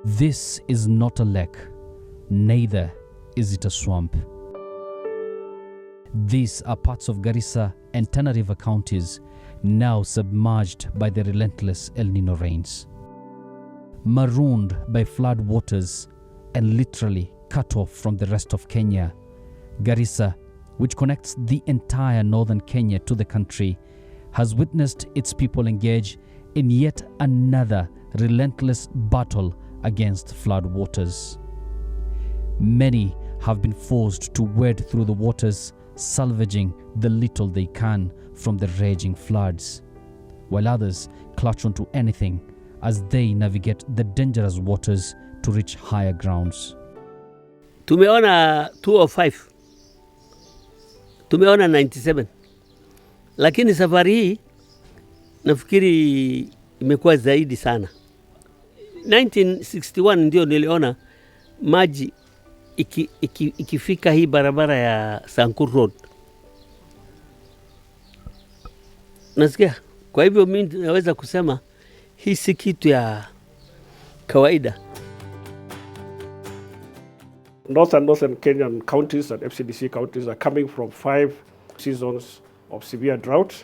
This is not a lake, neither is it a swamp. These are parts of Garissa and Tana River counties now submerged by the relentless El-Nino rains. Marooned by flood waters and literally cut off from the rest of Kenya, Garissa, which connects the entire northern Kenya to the country, has witnessed its people engage in yet another relentless battle against flood waters. Many have been forced to wade through the waters, salvaging the little they can from the raging floods, while others clutch onto anything as they navigate the dangerous waters to reach higher grounds. Tumeona 205, tumeona 97, lakini safari hii nafikiri imekuwa zaidi sana. 1961 ndio niliona maji ikifika hii barabara ya Sankur Road. Nasikia, kwa hivyo mimi naweza kusema hii si kitu ya kawaida. Northern Kenyan counties and FCDC counties are coming from 5 seasons of severe drought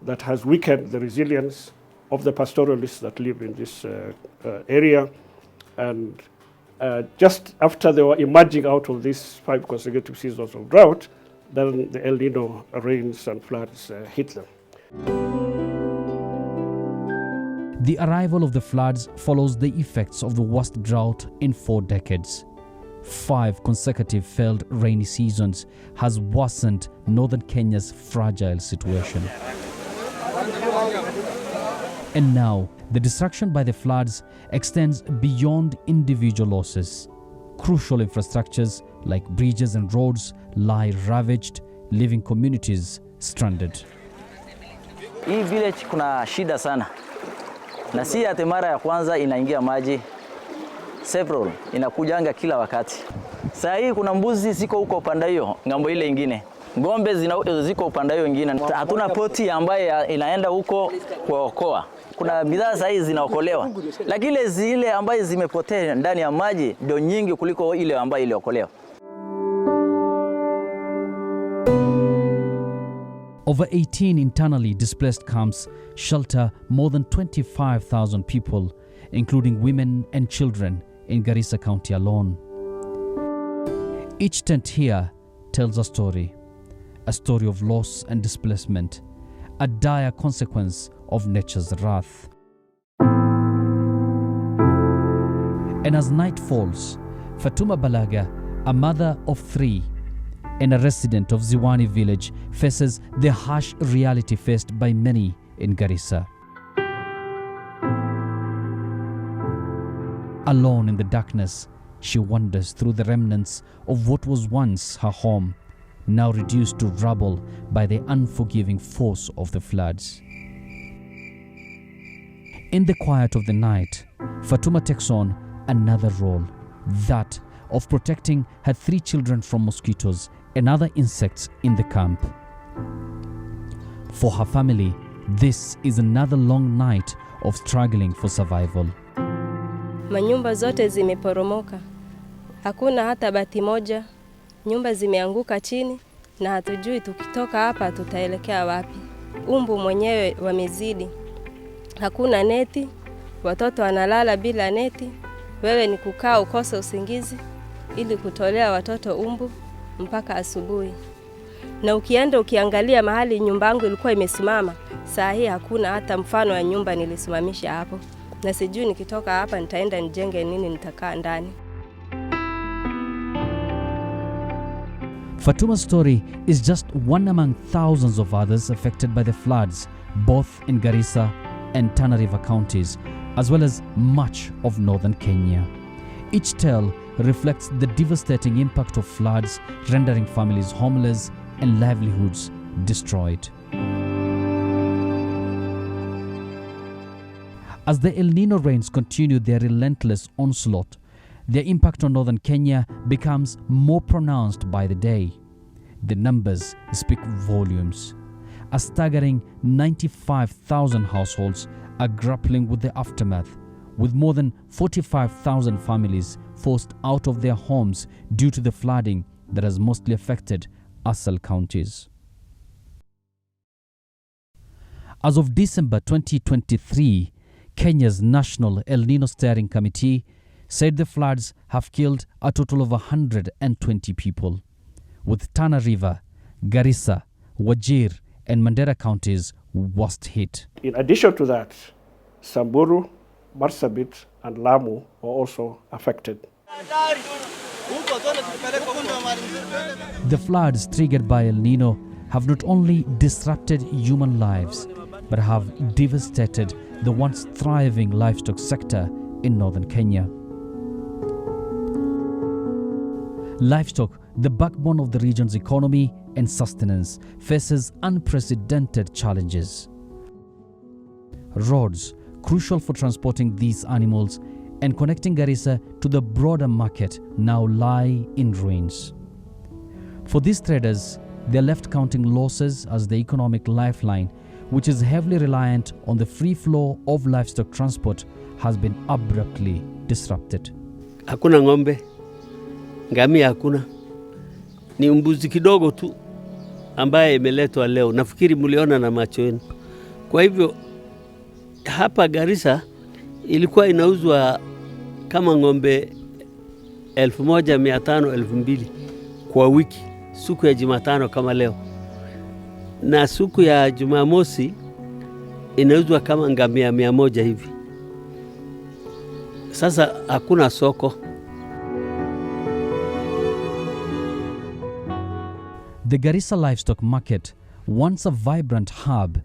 that has weakened the resilience of the pastoralists that live in this area. And just after they were emerging out of these 5 consecutive seasons of drought, then the El-Nino rains and floods hit them. The arrival of the floods follows the effects of the worst drought in 4 decades. 5 consecutive failed rainy seasons has worsened northern Kenya's fragile situation. And now, the destruction by the floods extends beyond individual losses. Crucial infrastructures like bridges and roads lie ravaged, leaving communities stranded. Hii village kuna shida sana. Na si ati mara ya kwanza inaingia maji. Several inakujanga kila wakati. Saa hii kuna mbuzi ziko huko upande hiyo, ngambo ile nyingine. Ng'ombe ziko upande hiyo nyingine. Hatuna poti ambaye inaenda huko kuokoa. Kuna bidhaa saa hii zinaokolewa. Lakini zile ambaye zimepotea ndani ya maji ndio nyingi kuliko ile ambaye iliokolewa. Over 18 internally displaced camps shelter more than 25,000 people, including women and children in Garissa County alone. Each tent here tells a story of loss and displacement, a dire consequence of nature's wrath. And as night falls, Fatuma Balaga, a mother of 3 and a resident of Ziwani village, faces the harsh reality faced by many in Garissa. Alone in the darkness, she wanders through the remnants of what was once her home, now reduced to rubble by the unforgiving force of the floods. In the quiet of the night, Fatuma takes on another role, that of protecting her 3 children from mosquitoes and other insects in the camp. For her family, this is another long night of struggling for survival. Manyumba zote zimeporomoka. Hakuna hata bati moja. Nyumba zimeanguka chini na hatujui tukitoka hapa tutaelekea wapi. Umbu mwenyewe wamezidi. Hakuna neti, watoto wanalala bila neti. Wewe ni kukaa ukose usingizi ili kutolea watoto umbu mpaka asubuhi. Na ukienda ukiangalia mahali nyumba yangu ilikuwa imesimama, saa hii hakuna hata mfano wa nyumba nilisimamisha hapo. Na sijui nikitoka hapa nitaenda nijenge nini nitakaa ndani. Fatuma's story is just one among thousands of others affected by the floods, both in Garissa and Tana River counties, as well as much of northern Kenya. Each tale reflects the devastating impact of floods, rendering families homeless and livelihoods destroyed. As the El-Nino rains continue their relentless onslaught, their impact on northern Kenya becomes more pronounced by the day. The numbers speak volumes. A staggering 95,000 households are grappling with the aftermath, with more than 45,000 families forced out of their homes due to the flooding that has mostly affected Asal counties. As of December 2023, Kenya's National El-Nino Steering Committee said the floods have killed a total of 120 people, with Tana River, Garissa, Wajir and Mandera counties worst hit. In addition to that, Samburu, Marsabit and Lamu were also affected. The floods triggered by El-Nino have not only disrupted human lives, but have devastated the once thriving livestock sector in northern Kenya. Livestock, the backbone of the region's economy and sustenance, faces unprecedented challenges. Roads, crucial for transporting these animals and connecting Garissa to the broader market, now lie in ruins. For these traders, they are left counting losses as the economic lifeline, which is heavily reliant on the free flow of livestock transport, has been abruptly disrupted. Hakuna ng'ombe, ngamia hakuna, ni mbuzi kidogo tu ambaye imeletwa leo. Nafikiri mliona na macho yenu. Kwa hivyo hapa Garissa ilikuwa inauzwa kama ng'ombe 1,500 2,000 kwa wiki, siku ya Jumatano kama leo. Na siku ya Jumamosi inauzwa kama ngamia 100 hivi. Sasa hakuna soko. The Garissa livestock market, once a vibrant hub,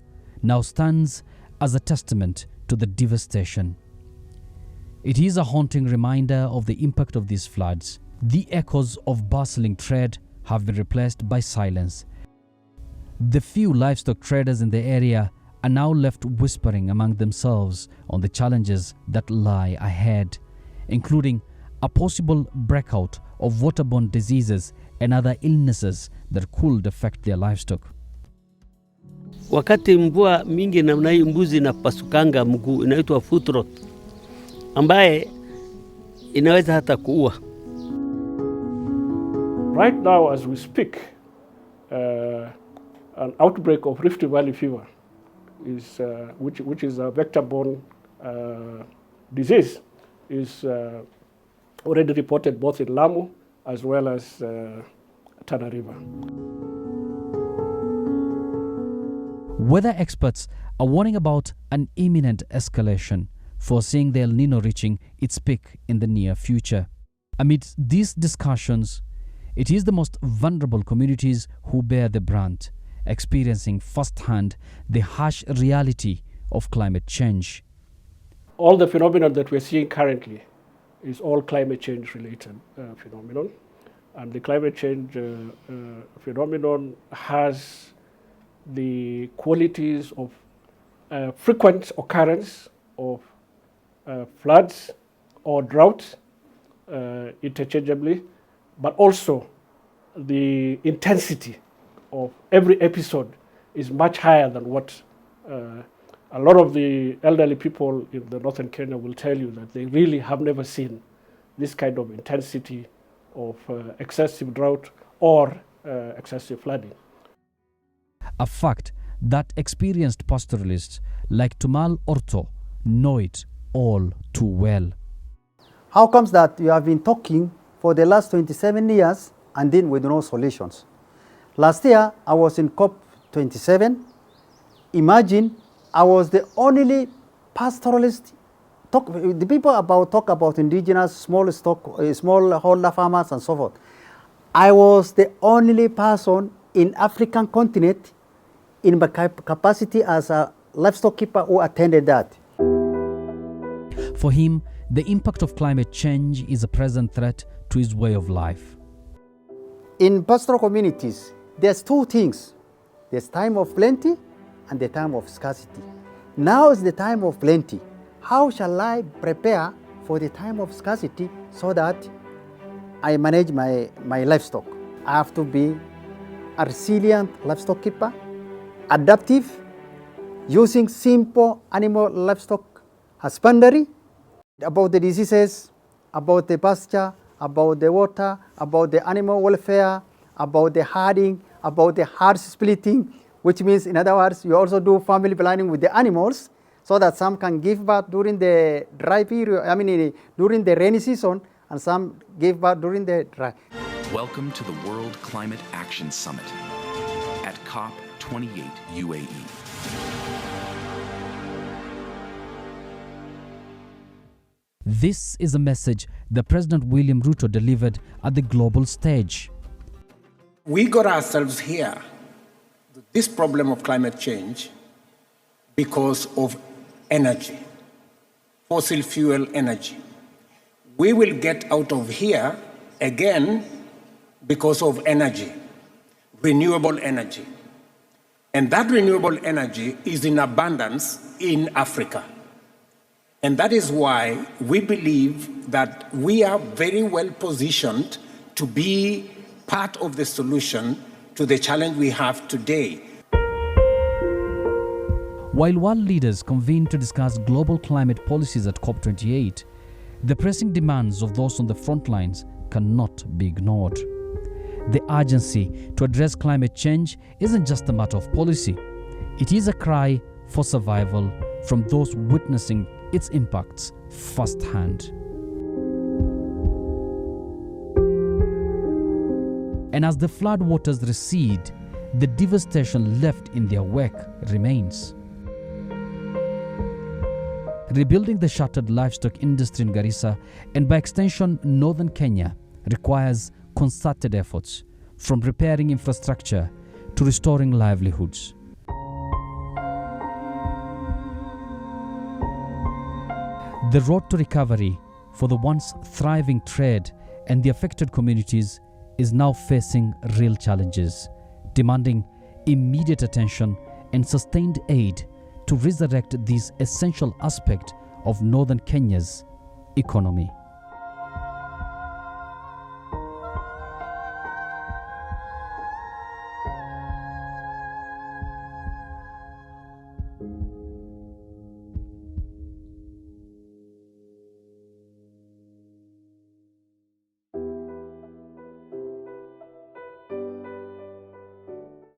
now stands as a testament to the devastation. It is a haunting reminder of the impact of these floods. The echoes of bustling trade have been replaced by silence. The few livestock traders in the area are now left whispering among themselves on the challenges that lie ahead, including a possible breakout of waterborne diseases and other illnesses that could affect their livestock. Wakati mvua mingi namna hii mbuzi inapasukanga mguu, inaitwa foot rot, ambaye inaweza hata kuua. Right now as we speak, an outbreak of Rift Valley fever is which is a vector-borne disease is already reported both in Lamu as well as Tana River. Weather experts are warning about an imminent escalation, foreseeing the El-Nino reaching its peak in the near future. Amidst these discussions, it is the most vulnerable communities who bear the brunt, experiencing firsthand the harsh reality of climate change. All the phenomena that we're seeing currently is all climate change related phenomenon. And the climate change phenomenon has the qualities of frequent occurrence of floods or drought interchangeably, but also the intensity of every episode is much higher than what a lot of the elderly people in the northern Kenya will tell you, that they really have never seen this kind of intensity of excessive drought or excessive flooding. A fact that experienced pastoralists like Tumal Orto know it all too well. How comes that you have been talking for the last 27 years and then with no solutions? Last year, I was in COP27. Imagine I was the only pastoralist. The people talk about indigenous smallholder farmers and so forth. I was the only person in African continent in my capacity as a livestock keeper who attended that. For him, the impact of climate change is a present threat to his way of life. In pastoral communities, there's two things. There's time of plenty and the time of scarcity. Now is the time of plenty. How shall I prepare for the time of scarcity so that I manage my livestock? I have to be a resilient livestock keeper, adaptive, using simple animal livestock husbandry, about the diseases, about the pasture, about the water, about the animal welfare, about the herding, about the herd splitting, which means, in other words, you also do family planning with the animals so that some can give birth during the dry period, during the rainy season, and some give birth during the dry. Welcome to the World Climate Action Summit at COP28 UAE. This is a message that President William Ruto delivered at the global stage. We got ourselves here, this problem of climate change, because of energy, fossil fuel energy. We will get out of here again because of energy, renewable energy. And that renewable energy is in abundance in Africa. And that is why we believe that we are very well positioned to be part of the solution to the challenge we have today. While world leaders convene to discuss global climate policies at COP28, the pressing demands of those on the front lines cannot be ignored. The urgency to address climate change isn't just a matter of policy. It is a cry for survival from those witnessing its impacts firsthand. And as the floodwaters recede, the devastation left in their wake remains. Rebuilding the shattered livestock industry in Garissa, and by extension northern Kenya, requires concerted efforts, from repairing infrastructure to restoring livelihoods. The road to recovery for the once thriving trade and the affected communities is now facing real challenges, demanding immediate attention and sustained aid to resurrect this essential aspect of northern Kenya's economy.